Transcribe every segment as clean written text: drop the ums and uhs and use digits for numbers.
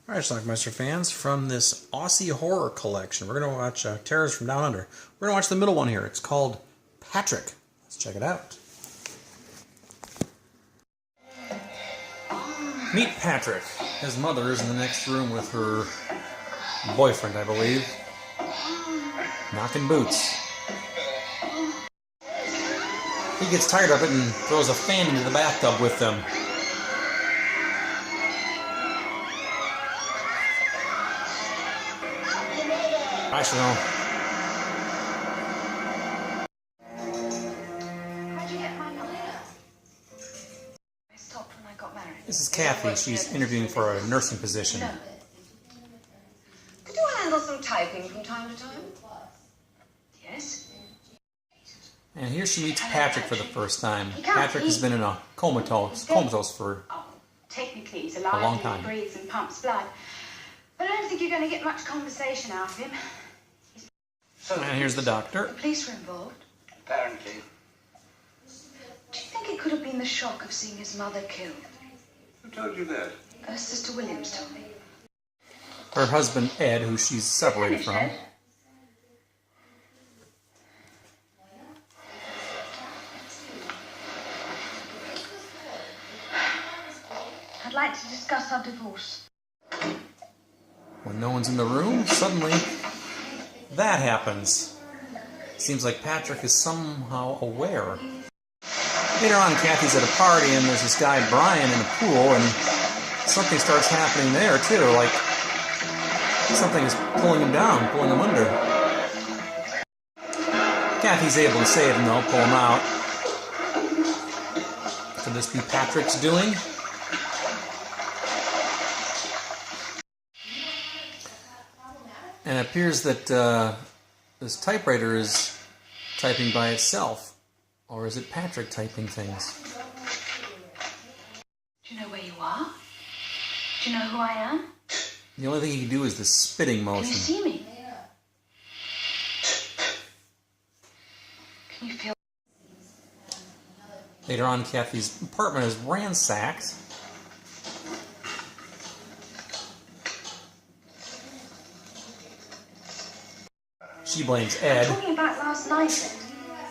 Alright, Schlockmeister fans, from this Aussie horror collection, we're going to watch Terrors from Down Under. We're going to watch the middle one here. It's called Patrick. Let's check it out. Meet Patrick. His mother is in the next room with her boyfriend, I believe. Knocking boots. He gets tired of it and throws a fan into the bathtub with them. I should know. How'd you get my number? I stopped when I got married. This is Kathy. She's interviewing for a nursing position. No. Could you handle some typing from time to time? Yes. And here she meets Patrick for the first time. Patrick has been in a comatose for Technically, he's a alive, long time. He breathes and pumps blood. But I don't think you're going to get much conversation out of him. And here's the doctor. The police were involved. Apparently. Do you think it could have been the shock of seeing his mother killed? Who told you that? Sister Williams told me. Her husband, Ed, who she's separated from. I'd like to discuss our divorce. When no one's in the room, suddenly that happens. Seems like Patrick is somehow aware. Later on, Kathy's at a party and there's this guy, Brian, in a pool, and something starts happening there, too. Like, something is pulling him down, pulling him under. Kathy's able to save him, though, pull him out. Could this be Patrick's doing? And it appears that this typewriter is typing by itself. Or is it Patrick typing things? Do you know where you are? Do you know who I am? The only thing he can do is the spitting motion. Can you see me? Can you feel? Later on, Kathy's apartment is ransacked. She blames Ed. I'm talking about last night, Ed.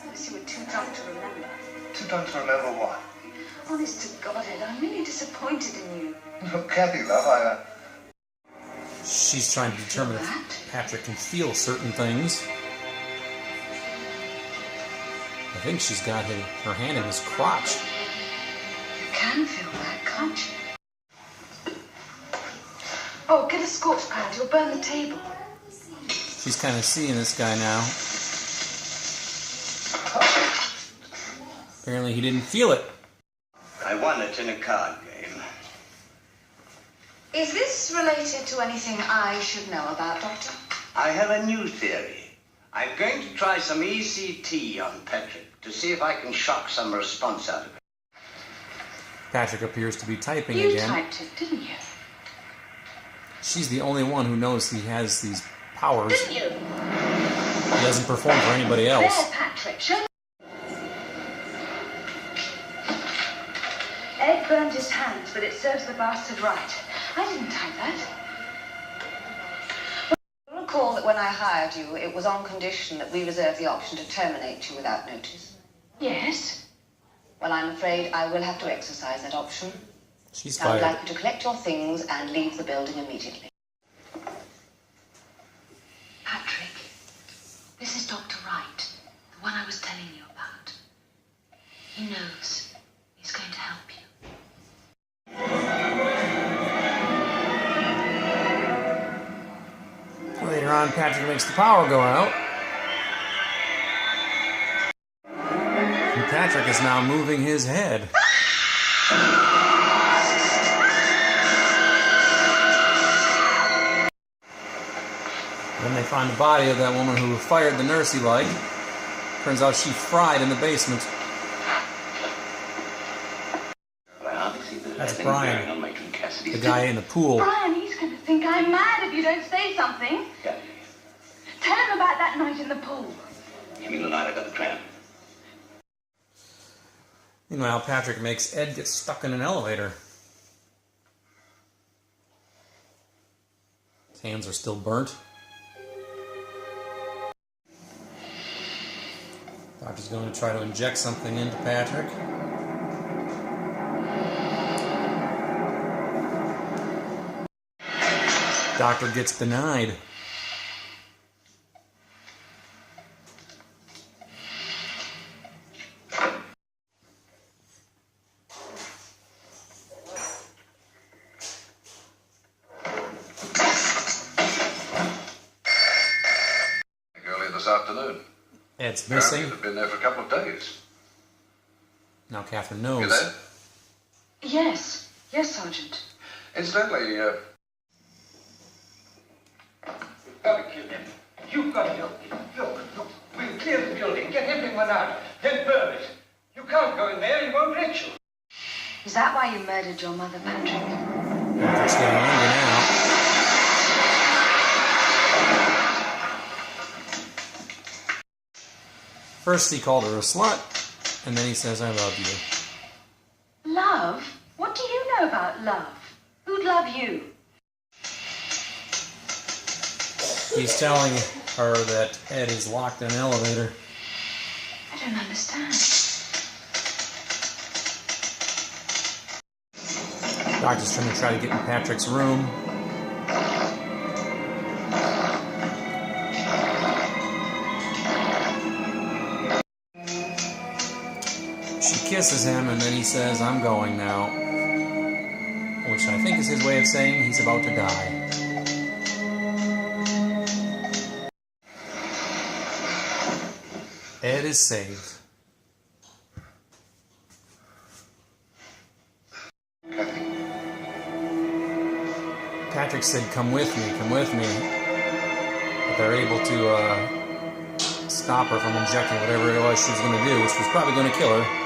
Unless you were too drunk to remember. Too drunk to remember what? Honest to God, Ed, I'm really disappointed in you. Look, Kathy, love, She's trying to determine if Patrick can feel certain things. I think she's got her hand in his crotch. You can feel that, can't you? Oh, get a scorch pad. You'll burn the table. She's kind of seeing this guy now. Apparently he didn't feel it. I won it in a card game. Is this related to anything I should know about, Doctor? I have a new theory. I'm going to try some ECT on Patrick to see if I can shock some response out of it. Patrick appears to be typing You again. typed it, didn't you? She's the only one who knows he has these powers. Didn't you? He doesn't perform for anybody else. There, Patrick, show me. Ed burned his hands, but it serves the bastard right. I didn't type that. You'll recall that when I hired you, it was on condition that we reserve the option to terminate you without notice. Yes. Well, I'm afraid I will have to exercise that option. She's I would fired. like you to collect your things and leave the building immediately. Patrick, this is Dr. Wright, the one I was telling you about. He knows. He's going to help you. Later on, Patrick makes the power go out. And Patrick is now moving his head. Then they find the body of that woman who fired the nurse he liked. Turns out she fried in the basement. That's Brian, the guy in the pool. Brian, he's going to think I'm mad if you don't say something. Yeah. Tell him about that night in the pool. You mean the night I got the tramp? Meanwhile, Patrick makes Ed get stuck in an elevator. Hands are still burnt. Doctor's going to try to inject something into Patrick. Doctor gets denied. Early this afternoon. Ed's missing. You've been there for a couple of days. Now Catherine knows. You there? Yes. Yes, Sergeant. Incidentally, You've got to kill him. You've got to help him. Look. We'll clear the building, get everyone out, then burn it. You can't go in there, he won't let you. Is that why you murdered your mother, Patrick? Patrick's getting angry now. First he called her a slut, and then he says, I love you. Love? What do you know about love? Who'd love you? He's telling her that Ed is locked in an elevator. I don't understand. Doctor's trying to get in Patrick's room. She kisses him, and then he says, I'm going now. Which I think is his way of saying he's about to die. Ed is saved. Patrick said, come with me, come with me. But they're able to stop her from injecting whatever it was she was going to do, which was probably going to kill her.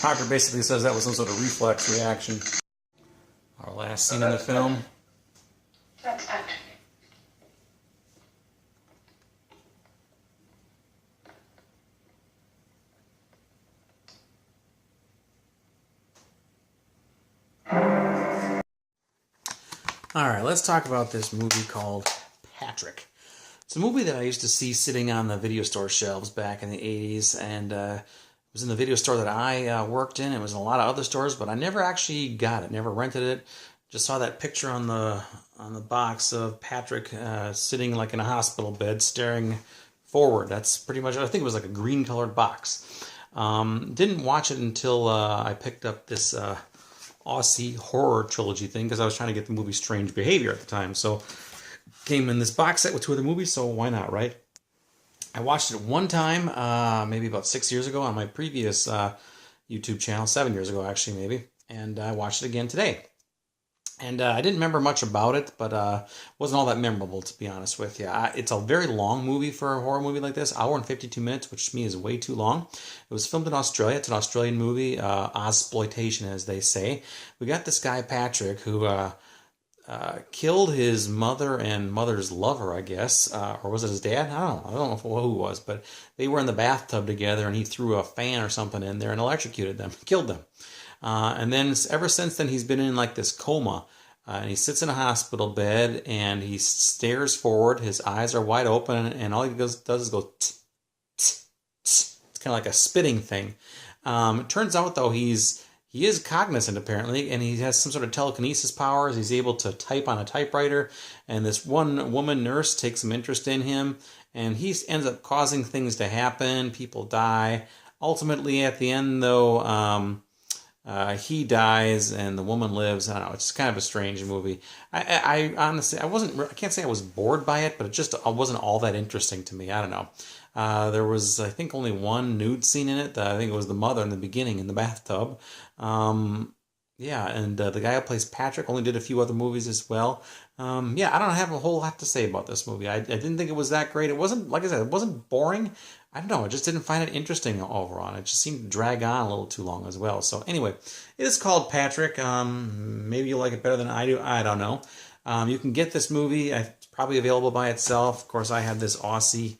Doctor basically says that was some sort of reflex reaction. Our last scene in the film. That's Patrick. Alright, let's talk about this movie called Patrick. It's a movie that I used to see sitting on the video store shelves back in the 80s, and it was in the video store that I worked in. It was in a lot of other stores, but I never actually got it, never rented it. Just saw that picture on the box of Patrick sitting like in a hospital bed, staring forward. That's pretty much it. I think it was like a green-colored box. Didn't watch it until I picked up this Aussie horror trilogy thing, because I was trying to get the movie Strange Behavior at the time. So came in this box set with two other movies, so why not, right? I watched it one time, maybe about 6 years ago on my previous YouTube channel, 7 years ago actually maybe, and I watched it again today. And I didn't remember much about it, but wasn't all that memorable, to be honest with you. It's a very long movie for a horror movie like this, hour and 52 minutes, which to me is way too long. It was filmed in Australia. It's an Australian movie, Ozploitation, as they say. We got this guy, Patrick, who killed his mother and mother's lover, I guess, or was it his dad? I don't know who it was, but they were in the bathtub together, and he threw a fan or something in there and electrocuted them, killed them. And then ever since then, he's been in like this coma, and he sits in a hospital bed, and he stares forward. His eyes are wide open, and all he does is go tsk, tsk, tsk. It's kind of like a spitting thing. It turns out though he is cognizant apparently, and he has some sort of telekinesis powers. He's able to type on a typewriter, and this one woman nurse takes some interest in him, and he ends up causing things to happen. People die. Ultimately, at the end though, he dies and the woman lives. I don't know. It's kind of a strange movie. I honestly, I can't say I was bored by it, but it just wasn't all that interesting to me. I don't know. There was, I think, only one nude scene in it. I think it was the mother in the beginning in the bathtub. Yeah, and the guy who plays Patrick only did a few other movies as well. Yeah, I don't have a whole lot to say about this movie. I didn't think it was that great. It wasn't, like I said, it wasn't boring. I don't know, I just didn't find it interesting overall. It just seemed to drag on a little too long as well. So anyway, it is called Patrick. Maybe you like it better than I do. I don't know. You can get this movie. It's probably available by itself. Of course, I have this Aussie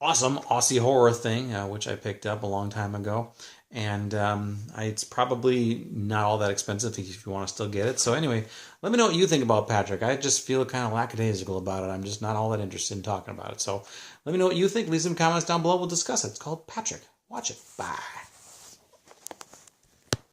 awesome Aussie horror thing, which I picked up a long time ago. And it's probably not all that expensive if you want to still get it. So anyway, let me know what you think about Patrick. I just feel kind of lackadaisical about it. I'm just not all that interested in talking about it. So let me know what you think. Leave some comments down below. We'll discuss it. It's called Patrick. Watch it. Bye.